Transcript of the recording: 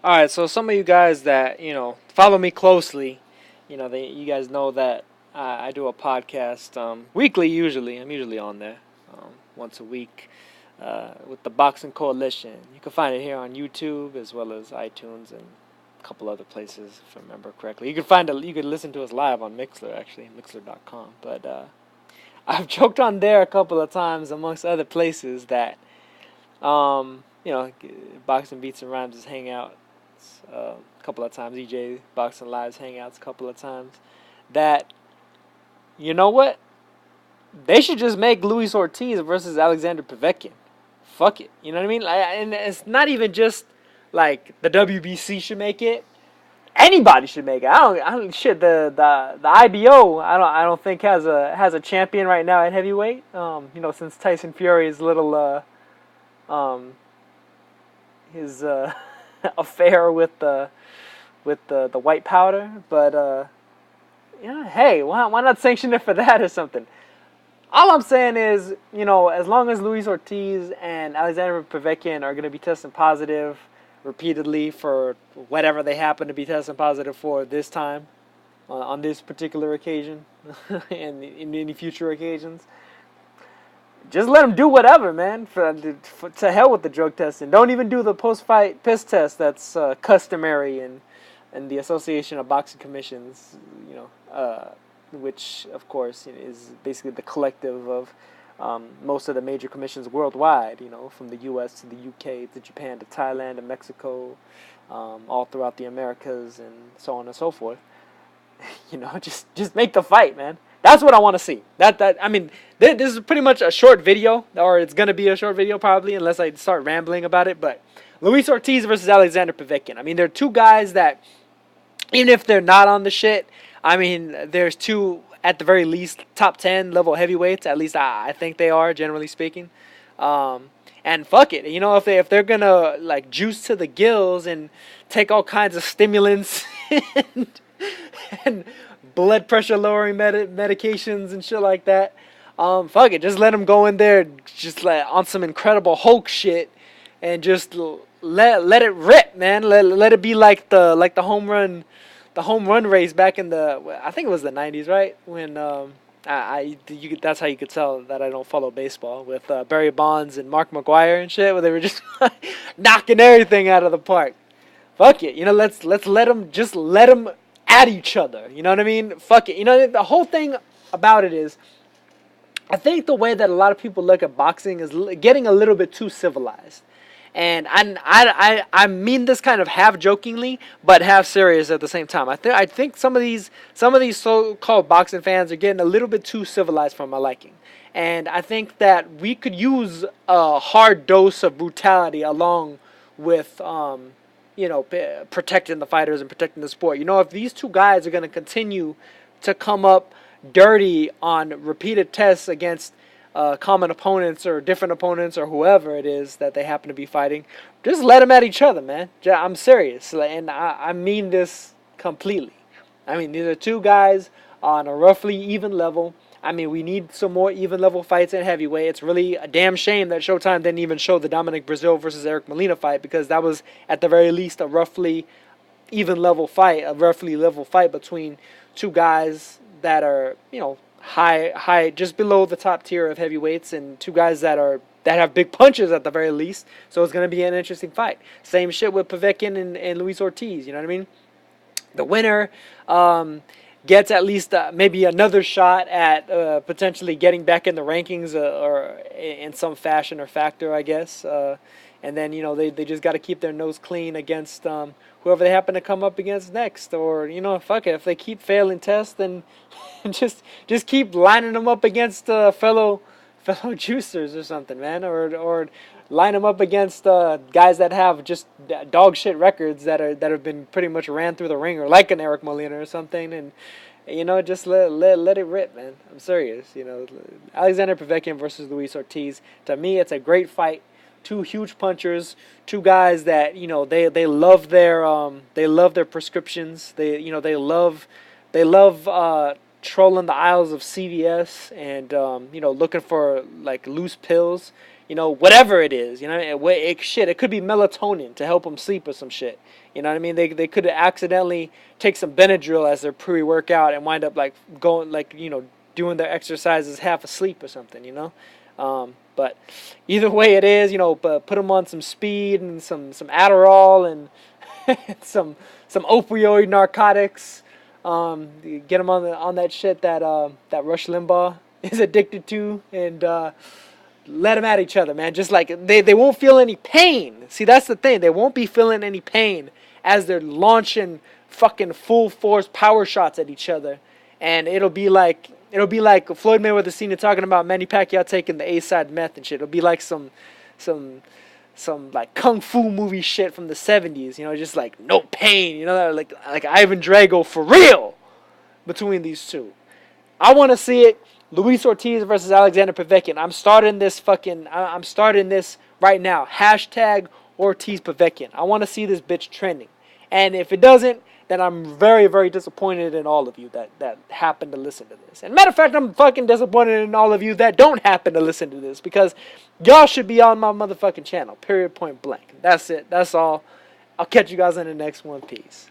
All right, so some of you guys that follow me closely, you guys know that I do a podcast weekly. Usually, I'm usually on there once a week with the Boxing Coalition. You can find it here on YouTube as well as iTunes and a couple other places, if I remember correctly. You could listen to us live on Mixler, actually, Mixler.com. But I've joked on there a couple of times, amongst other places, that Boxing Beats and Rhymes is Hangouts a couple of times. EJ Boxing Lives Hangouts a couple of times. That, you know what? They should just make Luis Ortiz versus Alexander Povetkin. Fuck it. You know what I mean? And it's not even just like the WBC should make it. Anybody should make it. I don't shit. The IBO. I don't think has a champion right now at heavyweight. Since Tyson Fury's little his affair with the white powder, but hey, why not sanction it for that or something? All I'm saying is, as long as Luis Ortiz and Alexander Povetkin are going to be testing positive repeatedly for whatever they happen to be testing positive for this time, on this particular occasion, and in any future occasions, just let them do whatever, man. To hell with the drug testing. Don't even do the post-fight piss test that's customary in the Association of Boxing Commissions, which, of course, is basically the collective of most of the major commissions worldwide, from the U.S. to the U.K. to Japan to Thailand to Mexico, all throughout the Americas and so on and so forth. Just make the fight, man. That's what I want to see. This is pretty much a short video, or it's gonna be a short video probably, unless I start rambling about it. But Luis Ortiz versus Alexander Povetkin. I mean, they're two guys that, even if they're not on the shit, there's two at the very least top 10 level heavyweights. At least I think they are, generally speaking. And fuck it, if they're gonna like juice to the gills and take all kinds of stimulants and blood pressure lowering medications and shit like that. Fuck it, just let them go in there, just like on some Incredible Hulk shit, and just let it rip, man. Let it be like the home run race back in I think it was the 90s, right? When that's how you could tell that I don't follow baseball, with Barry Bonds and Mark McGwire and shit, where they were just knocking everything out of the park. Fuck it, let's let them at each other. You know what I mean? Fuck it. The whole thing about it is, I think the way that a lot of people look at boxing is getting a little bit too civilized. And I mean this kind of half jokingly, but half serious at the same time. I think some of these so-called boxing fans are getting a little bit too civilized for my liking. And I think that we could use a hard dose of brutality along with protecting the fighters and protecting the sport. If these two guys are going to continue to come up dirty on repeated tests against common opponents or different opponents or whoever it is that they happen to be fighting, just let them at each other, man. I'm serious, and I mean this completely. These are two guys on a roughly even level. We need some more even level fights in heavyweight. It's really a damn shame that Showtime didn't even show the Dominic Brazil versus Eric Molina fight, because that was at the very least a roughly level fight between two guys that are, high, just below the top tier of heavyweights, and two guys that have big punches at the very least. So it's going to be an interesting fight. Same shit with Povetkin and Luis Ortiz. You know what I mean? The winner gets at least maybe another shot at potentially getting back in the rankings or in some fashion or factor, I guess. And then, they just got to keep their nose clean against whoever they happen to come up against next. Or, fuck it. If they keep failing tests, then just keep lining them up against fellow juicers or something, man. Or line them up against guys that have just dog shit records that have been pretty much ran through the ringer, like an Eric Molina or something, and just let it rip, man. I'm serious. Alexander Povetkin versus Luis Ortiz. To me, it's a great fight. Two huge punchers, two guys that they love their prescriptions. They love trolling the aisles of CVS and looking for like loose pills. whatever it is, it could be melatonin to help them sleep or some shit. You know what I mean? They could accidentally take some Benadryl as their pre-workout and wind up like going like doing their exercises half asleep or something. But either way it is, put them on some speed and some Adderall and some opioid narcotics. Get them on that shit that Rush Limbaugh is addicted to, and let them at each other, man. Just like they won't feel any pain. See, that's the thing. They won't be feeling any pain as they're launching fucking full force power shots at each other, and it'll be like Floyd Mayweather Sr. talking about Manny Pacquiao taking the A-side meth and shit. It'll be like some like kung fu movie shit from the 70s, just like no pain, like Ivan Drago for real between these two. I want to see it. Luis Ortiz versus Alexander Povetkin. I'm starting this right now. Hashtag Ortiz Povetkin. I want to see this bitch trending. And if it doesn't, then I'm very, very disappointed in all of you that happen to listen to this. And matter of fact, I'm fucking disappointed in all of you that don't happen to listen to this, because y'all should be on my motherfucking channel. Period, point blank. That's it. That's all. I'll catch you guys in the next one. Peace.